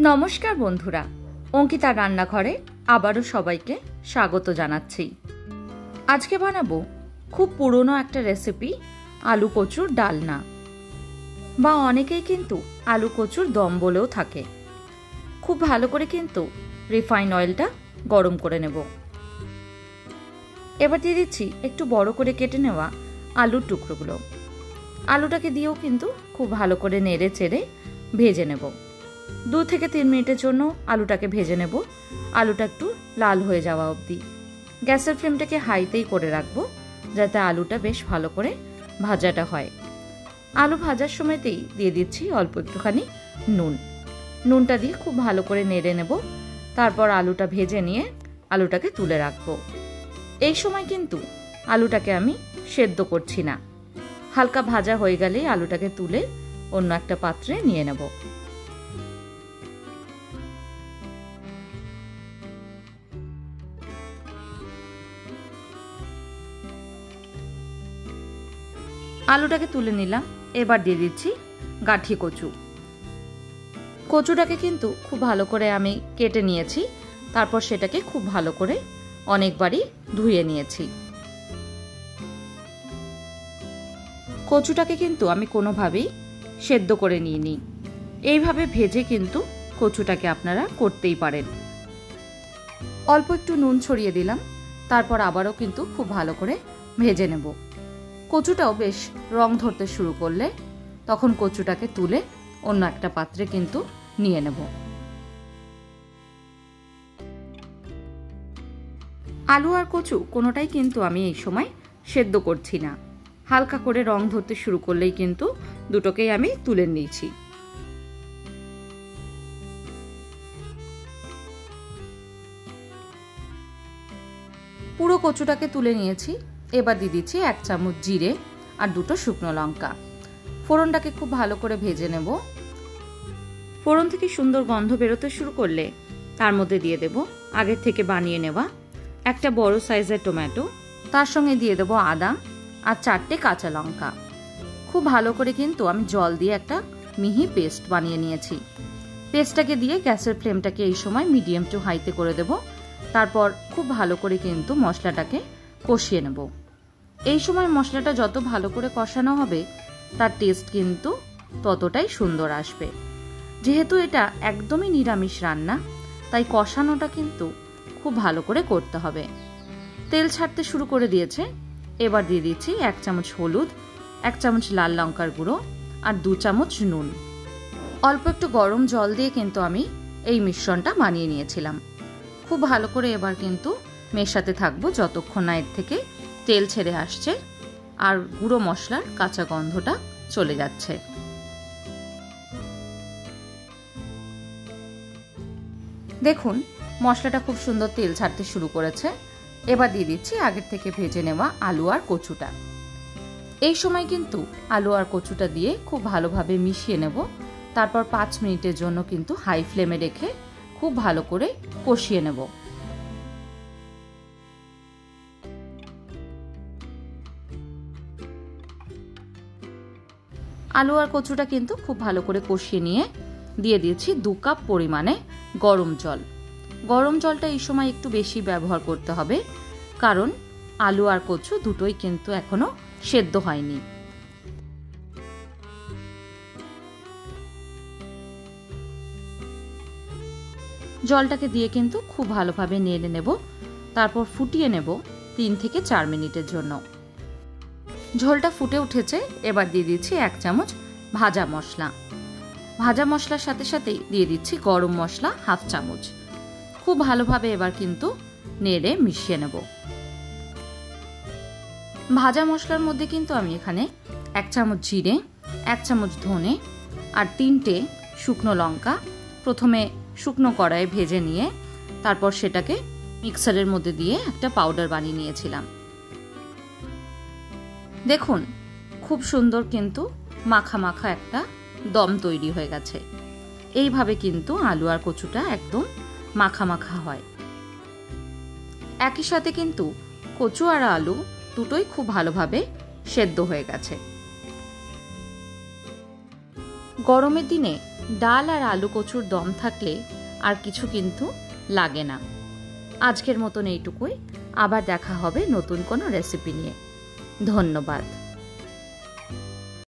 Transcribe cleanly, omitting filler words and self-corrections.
নমস্কার বন্ধুরা, অঙ্কিতার রান্নাঘরে আবারও সবাইকে স্বাগত জানাচ্ছি। আজকে বানাবো খুব পুরনো একটা রেসিপি, আলু কচুর ডালনা, বা অনেকেই কিন্তু আলু কচুর দম বলেও থাকে। খুব ভালো করে কিন্তু রিফাইন অয়েলটা গরম করে নেব। এবার দিয়ে দিচ্ছি একটু বড় করে কেটে নেওয়া আলুর টুকরোগুলো। আলুটাকে দিয়েও কিন্তু খুব ভালো করে নেড়ে চেড়ে ভেজে নেব। 2 থেকে 3 মিনিটের জন্য আলুটাকে ভেজে নেব, আলুটা একটু লাল হয়ে যাওয়া অবধি। গ্যাসের ফ্লেমটাকে হাইতেই করে রাখবো, যাতে আলুটা বেশ ভালো করে ভাজাটা হয়। আলু ভাজার সময়তেই দিয়ে দিচ্ছি অল্প একটুখানি নুনটা দিয়ে খুব ভালো করে নেড়ে নেব। তারপর আলুটা ভেজে নিয়ে আলুটাকে তুলে রাখবো। এই সময় কিন্তু আলুটাকে আমি সেদ্ধ করছি না, হালকা ভাজা হয়ে গেলেই আলুটাকে তুলে অন্য একটা পাত্রে নিয়ে নেব। আলুটাকে তুলে নিলাম। এবার দিয়ে দিচ্ছি গাঠি কচু। কচুটাকে কিন্তু খুব ভালো করে আমি কেটে নিয়েছি, তারপর সেটাকে খুব ভালো করে অনেকবারই ধুয়ে নিয়েছি। কচুটাকে কিন্তু আমি কোনোভাবেই সেদ্ধ করে নিইনি, এইভাবে ভেজে কিন্তু কচুটাকে আপনারা করতেই পারেন। অল্প একটু নুন ছড়িয়ে দিলাম, তারপর আবারও কিন্তু খুব ভালো করে ভেজে নেব। কচুটাও বেশ রং ধরতে শুরু করলে তখন কচুটাকে তুলে অন্য একটা পাত্রে কিন্তু নিয়ে নেব। আলু আর কচু কোনোটাই কিন্তু আমি এই সময় সেদ্ধ করছি না, হালকা করে রং ধরতে শুরু করলেই কিন্তু দুটোকেই আমি তুলে নিয়েছি। পুরো কচুটাকে তুলে নিয়েছি। এবার দিয়ে দিচ্ছি 1 চামচ জিরে আর 2টো শুকনো লঙ্কা। ফোড়নটাকে খুব ভালো করে ভেজে নেব। ফোড়ন থেকে সুন্দর গন্ধ বেরোতে শুরু করলে তার মধ্যে দিয়ে দেব আগের থেকে বানিয়ে নেওয়া একটা বড় সাইজের টমেটো, তার সঙ্গে দিয়ে দেব আদা আর 4টে কাঁচা লঙ্কা। খুব ভালো করে কিন্তু আমি জল দিয়ে একটা মিহি পেস্ট বানিয়ে নিয়েছি। পেস্টটাকে দিয়ে গ্যাসের ফ্লেমটাকে এই সময় মিডিয়াম টু হাইতে করে দেব। তারপর খুব ভালো করে কিন্তু মশলাটাকে কষিয়ে নেব। এই সময় মশলাটা যত ভালো করে কষানো হবে তার টেস্ট কিন্তু ততটাই সুন্দর আসবে। যেহেতু এটা একদমই নিরামিষ রান্না, তাই কষানোটা কিন্তু খুব ভালো করে করতে হবে। তেল ছাড়তে শুরু করে দিয়েছে। এবার দিয়ে দিচ্ছি 1 চামচ হলুদ, 1 চামচ লাল লঙ্কার গুঁড়ো আর 2 চামচ নুন। অল্প একটু গরম জল দিয়ে কিন্তু আমি এই মিশ্রণটা বানিয়ে নিয়েছিলাম। খুব ভালো করে এবার কিন্তু মেশাতে থাকবো যতক্ষণ না এর থেকে তেল ছেড়ে আসছে আর গুঁড়ো মশলার কাঁচা গন্ধটা চলে যাচ্ছে। দেখুন মশলাটা খুব সুন্দর তেল ছাড়তে শুরু করেছে। এবার দিয়ে দিচ্ছি আগের থেকে ভেজে নেওয়া আলু আর কচুটা। এই সময় কিন্তু আলু আর কচুটা দিয়ে খুব ভালোভাবে মিশিয়ে নেব। তারপর 5 মিনিটের জন্য কিন্তু হাই ফ্লেমে রেখে খুব ভালো করে কষিয়ে নেব। আলু আর কচুটা কিন্তু খুব ভালো করে কষিয়ে নিয়ে দিয়ে দিয়েছি 2 কাপ পরিমাণে গরম জল। গরম জলটা এই সময় একটু বেশি ব্যবহার করতে হবে, কারণ আলু আর কচু দুটোই কিন্তু এখনো সেদ্ধ হয়নি। জলটাকে দিয়ে কিন্তু খুব ভালোভাবে নেড়ে নেব। তারপর ফুটিয়ে নেব 3 থেকে 4 মিনিটের জন্য। ঝোলটা ফুটে উঠেছে। এবার দিয়ে দিচ্ছি 1 চামচ ভাজা মশলা। ভাজা মশলার সাথে সাথেই দিয়ে দিচ্ছি গরম মশলা 1/2 চামচ। খুব ভালোভাবে এবার কিন্তু নেড়ে মিশিয়ে নেব। ভাজা মশলার মধ্যে কিন্তু আমি এখানে 1 চামচ জিরে, 1 চামচ ধনে আর 3টে শুকনো লঙ্কা প্রথমে শুকনো কড়াইয়ে ভেজে নিয়ে তারপর সেটাকে মিক্সারের মধ্যে দিয়ে একটা পাউডার বানিয়ে নিয়েছিলাম। দেখুন খুব সুন্দর কিন্তু মাখা মাখা একটা দম তৈরি হয়ে গেছে। এইভাবে কিন্তু আলু আর কচুটা একদম মাখা মাখা হয়। একই সাথে কিন্তু কচু আর আলু দুটোই খুব ভালোভাবে সেদ্ধ হয়ে গেছে। গরমের দিনে ডাল আর আলু কচুর দম থাকলে আর কিছু কিন্তু লাগে না। আজকের মতন এইটুকুই, আবার দেখা হবে নতুন কোনো রেসিপি নিয়ে। ধন্যবাদ।